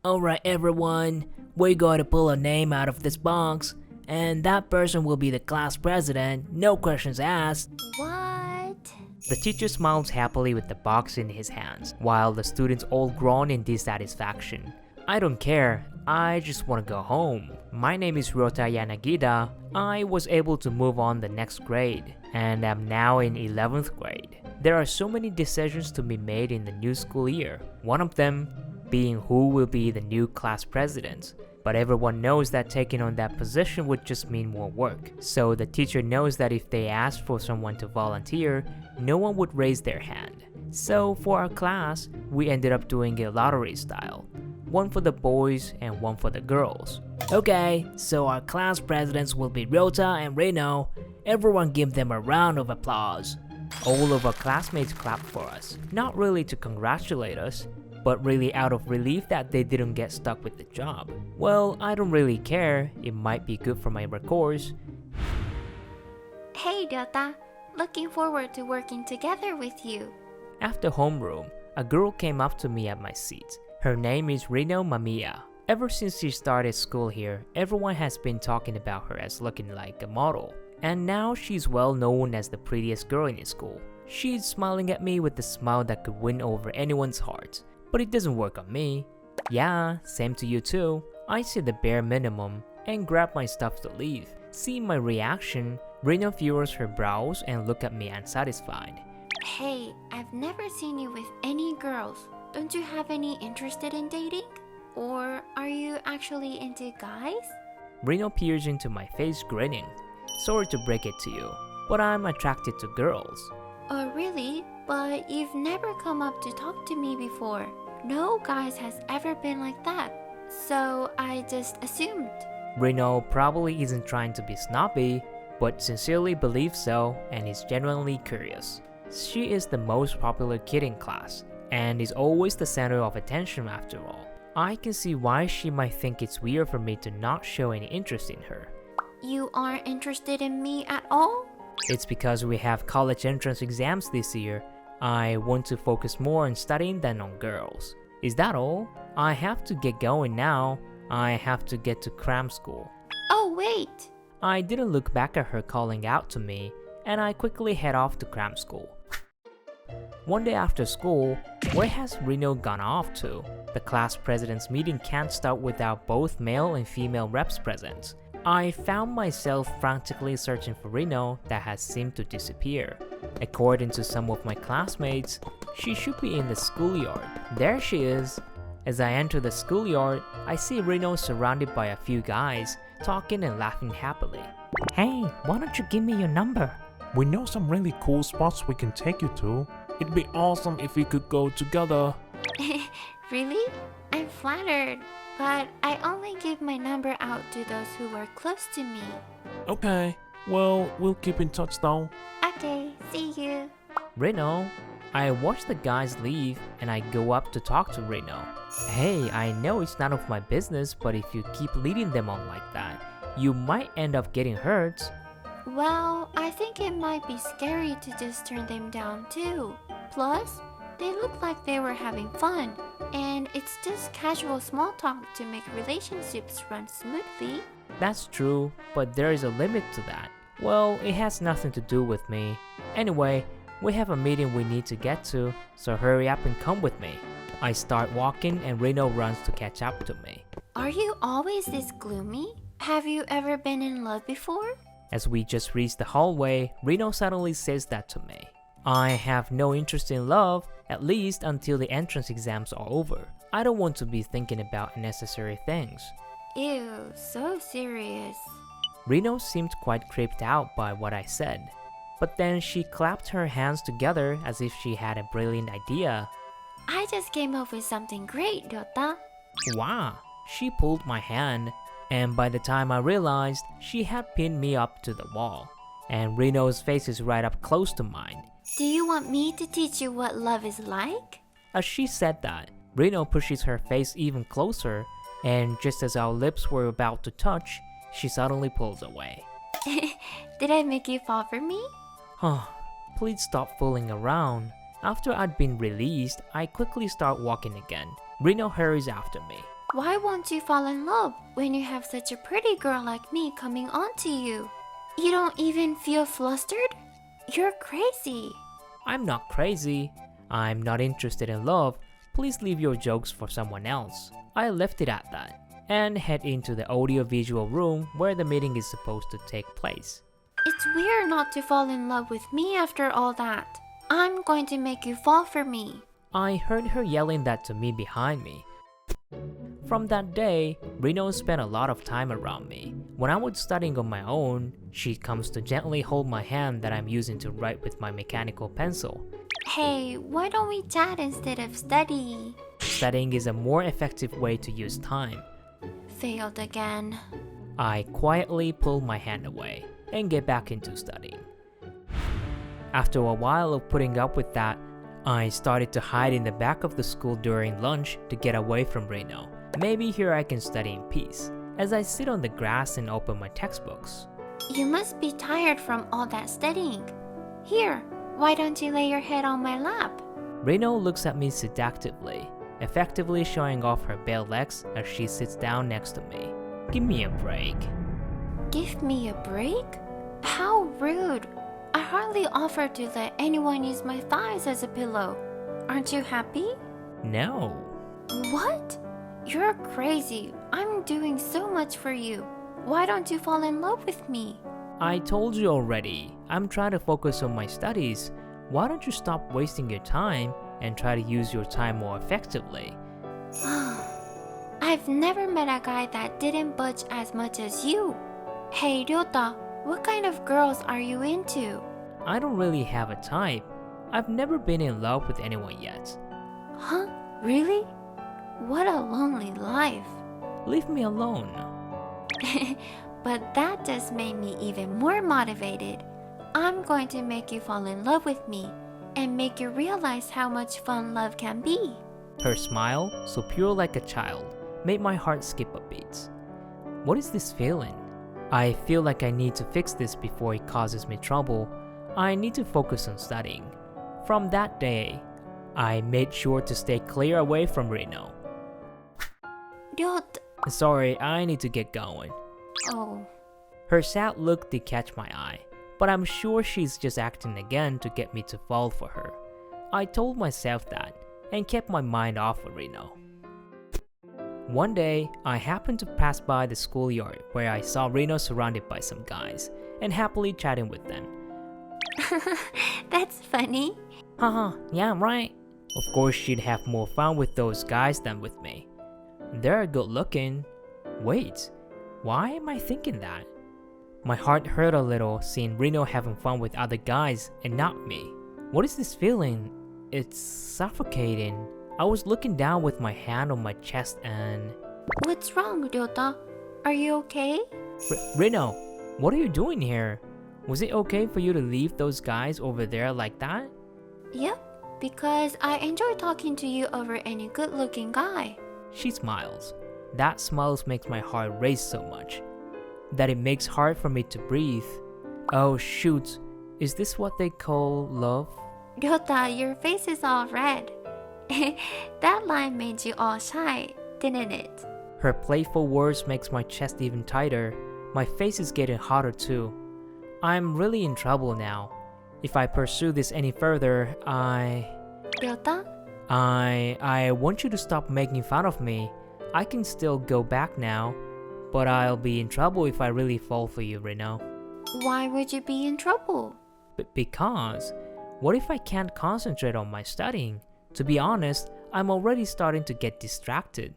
Alright everyone, we're going to pull a name out of this box, and that person will be the class president, no questions asked. What? The teacher smiles happily with the box in his hands, while the students all groan in dissatisfaction. I don't care, I just want to go home. My name is Rota Yanagida. I was able to move on the next grade, and I'm now in 11th grade. There are so many decisions to be made in the new school year. One of them being who will be the new class president. But everyone knows that taking on that position would just mean more work. So the teacher knows that if they asked for someone to volunteer, no one would raise their hand. So for our class, we ended up doing a lottery style. One for the boys and one for the girls. Okay, so our class presidents will be Rota and Rino. Everyone give them a round of applause. All of our classmates clapped for us, not really to congratulate us, but really out of relief that they didn't get stuck with the job. Well, I don't really care, it might be good for my records. Hey Dota, looking forward to working together with you. After homeroom, a girl came up to me at my seat. Her name is Rino Mamiya. Ever since she started school here, everyone has been talking about her as looking like a model. And now she's well known as the prettiest girl in school. She's smiling at me with a smile that could win over anyone's heart. But it doesn't work on me. Yeah, same to you too. I say the bare minimum and grab my stuff to leave. Seeing my reaction, Rino furrows her brows and look at me unsatisfied. Hey, I've never seen you with any girls. Don't you have any interested in dating? Or are you actually into guys? Rino peers into my face grinning. Sorry to break it to you, but I'm attracted to girls. Oh really? But you've never come up to talk to me before. No guys has ever been like that. So I just assumed. Rino probably isn't trying to be snobby, but sincerely believes so and is genuinely curious. She is the most popular kid in class, and is always the center of attention after all. I can see why she might think it's weird for me to not show any interest in her. You aren't interested in me at all? It's because we have college entrance exams this year. I want to focus more on studying than on girls. Is that all? I have to get going now. I have to get to cram school. Oh wait! I didn't look back at her calling out to me, and I quickly head off to cram school. One day after school, where has Rino gone off to? The class president's meeting can't start without both male and female reps present. I found myself frantically searching for Rino that has seemed to disappear. According to some of my classmates, she should be in the schoolyard. There she is. As I enter the schoolyard, I see Rino surrounded by a few guys, talking and laughing happily. Hey, why don't you give me your number? We know some really cool spots we can take you to. It'd be awesome if we could go together. Really? I'm flattered. But I only give my number out to those who are close to me. Okay, well, we'll keep in touch though. Okay, see you. Rino? I watch the guys leave and I go up to talk to Rino. Hey, I know it's none of my business, but if you keep leading them on like that, you might end up getting hurt. Well, I think it might be scary to just turn them down too. Plus, they look like they were having fun, and it's just casual small talk to make relationships run smoothly. That's true, but there is a limit to that. Well, it has nothing to do with me. Anyway, we have a meeting we need to get to, so hurry up and come with me. I start walking and Rino runs to catch up to me. Are you always this gloomy? Have you ever been in love before? As we just reach the hallway, Rino suddenly says that to me. I have no interest in love, at least until the entrance exams are over. I don't want to be thinking about unnecessary things. Ew, so serious. Rino seemed quite creeped out by what I said. But then she clapped her hands together as if she had a brilliant idea. I just came up with something great, Dota. Wow, she pulled my hand, and by the time I realized, she had pinned me up to the wall. And Rino's face is right up close to mine. Do you want me to teach you what love is like? As she said that, Rino pushes her face even closer, and just as our lips were about to touch, she suddenly pulls away. Did I make you fall for me? Please stop fooling around. After I'd been released, I quickly start walking again. Rino hurries after me. Why won't you fall in love when you have such a pretty girl like me coming on to you? You don't even feel flustered? You're crazy. I'm not crazy. I'm not interested in love. Please leave your jokes for someone else. I left it at that and head into the audio-visual room where the meeting is supposed to take place. It's weird not to fall in love with me after all that. I'm going to make you fall for me. I heard her yelling that to me behind me. From that day, Rino spent a lot of time around me. When I was studying on my own, she comes to gently hold my hand that I'm using to write with my mechanical pencil. Hey, why don't we chat instead of study? Studying is a more effective way to use time. Failed again. I quietly pull my hand away and get back into studying. After a while of putting up with that, I started to hide in the back of the school during lunch to get away from Rino. Maybe here I can study in peace, as I sit on the grass and open my textbooks. You must be tired from all that studying. Here, why don't you lay your head on my lap? Rino looks at me seductively, effectively showing off her bare legs as she sits down next to me. Give me a break. Give me a break? How rude. I hardly offered to let anyone use my thighs as a pillow. Aren't you happy? No. What? You're crazy. I'm doing so much for you. Why don't you fall in love with me? I told you already. I'm trying to focus on my studies. Why don't you stop wasting your time and try to use your time more effectively? I've never met a guy that didn't budge as much as you. Hey, Ryota, what kind of girls are you into? I don't really have a type. I've never been in love with anyone yet. Huh? Really? What a lonely life. Leave me alone. But that just made me even more motivated. I'm going to make you fall in love with me and make you realize how much fun love can be. Her smile, so pure like a child, made my heart skip a beat. What is this feeling? I feel like I need to fix this before it causes me trouble. I need to focus on studying. From that day, I made sure to stay clear away from Rino. Ryota. Sorry, I need to get going. Oh. Her sad look did catch my eye, but I'm sure she's just acting again to get me to fall for her. I told myself that and kept my mind off of Rino. One day, I happened to pass by the schoolyard where I saw Rino surrounded by some guys and happily chatting with them. That's funny. Haha, yeah, right. Of course, she'd have more fun with those guys than with me. They're good looking. Wait, why am I thinking that? My heart hurt a little seeing Rino having fun with other guys and not me. What is this feeling? It's suffocating. I was looking down with my hand on my chest and... What's wrong, Ryota? Are you okay? Rino, what are you doing here? Was it okay for you to leave those guys over there like that? Yep, because I enjoy talking to you over any good-looking guy. She smiles. That smile makes my heart race so much that it makes hard for me to breathe. Oh shoot, is this what they call love? Ryota, your face is all red. That line made you all shy, didn't it? Her playful words makes my chest even tighter. My face is getting hotter too. I'm really in trouble now. If I pursue this any further, Ryota? I want you to stop making fun of me. I can still go back now, but I'll be in trouble if I really fall for you, Rino. Why would you be in trouble? Because, what if I can't concentrate on my studying? To be honest, I'm already starting to get distracted.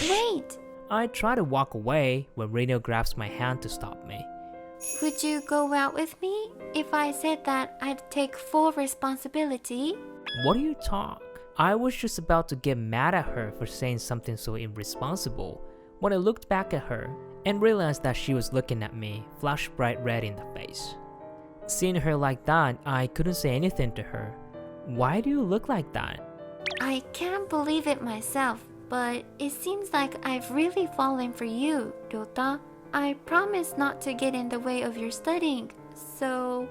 Wait! I try to walk away when Rino grabs my hand to stop me. Would you go out with me if I said that I'd take full responsibility? What do you talk? I was just about to get mad at her for saying something so irresponsible when I looked back at her and realized that she was looking at me, flushed bright red in the face. Seeing her like that, I couldn't say anything to her. Why do you look like that? I can't believe it myself, but it seems like I've really fallen for you, Ryota. I promise not to get in the way of your studying, so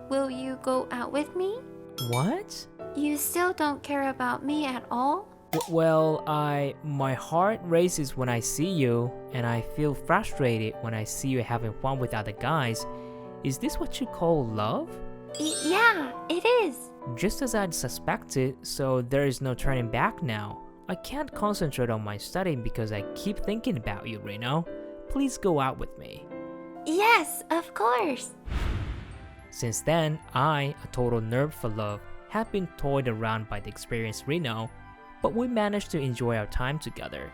will you go out with me? What? You still don't care about me at all? My heart races when I see you, and I feel frustrated when I see you having fun with other guys. Is this what you call love? Yeah, it is. Just as I'd suspected, so there is no turning back now. I can't concentrate on my studying because I keep thinking about you, Rino. Please go out with me. Yes, of course. Since then, I, a total nerd for love, have been toyed around by the experienced Rino, but we managed to enjoy our time together.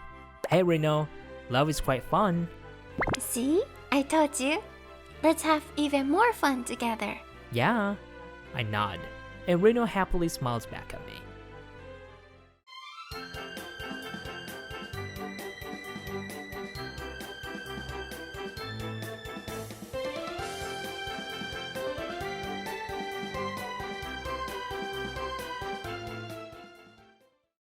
Hey Rino, love is quite fun. See? I told you. Let's have even more fun together. Yeah, I nod, and Rino happily smiles back at me.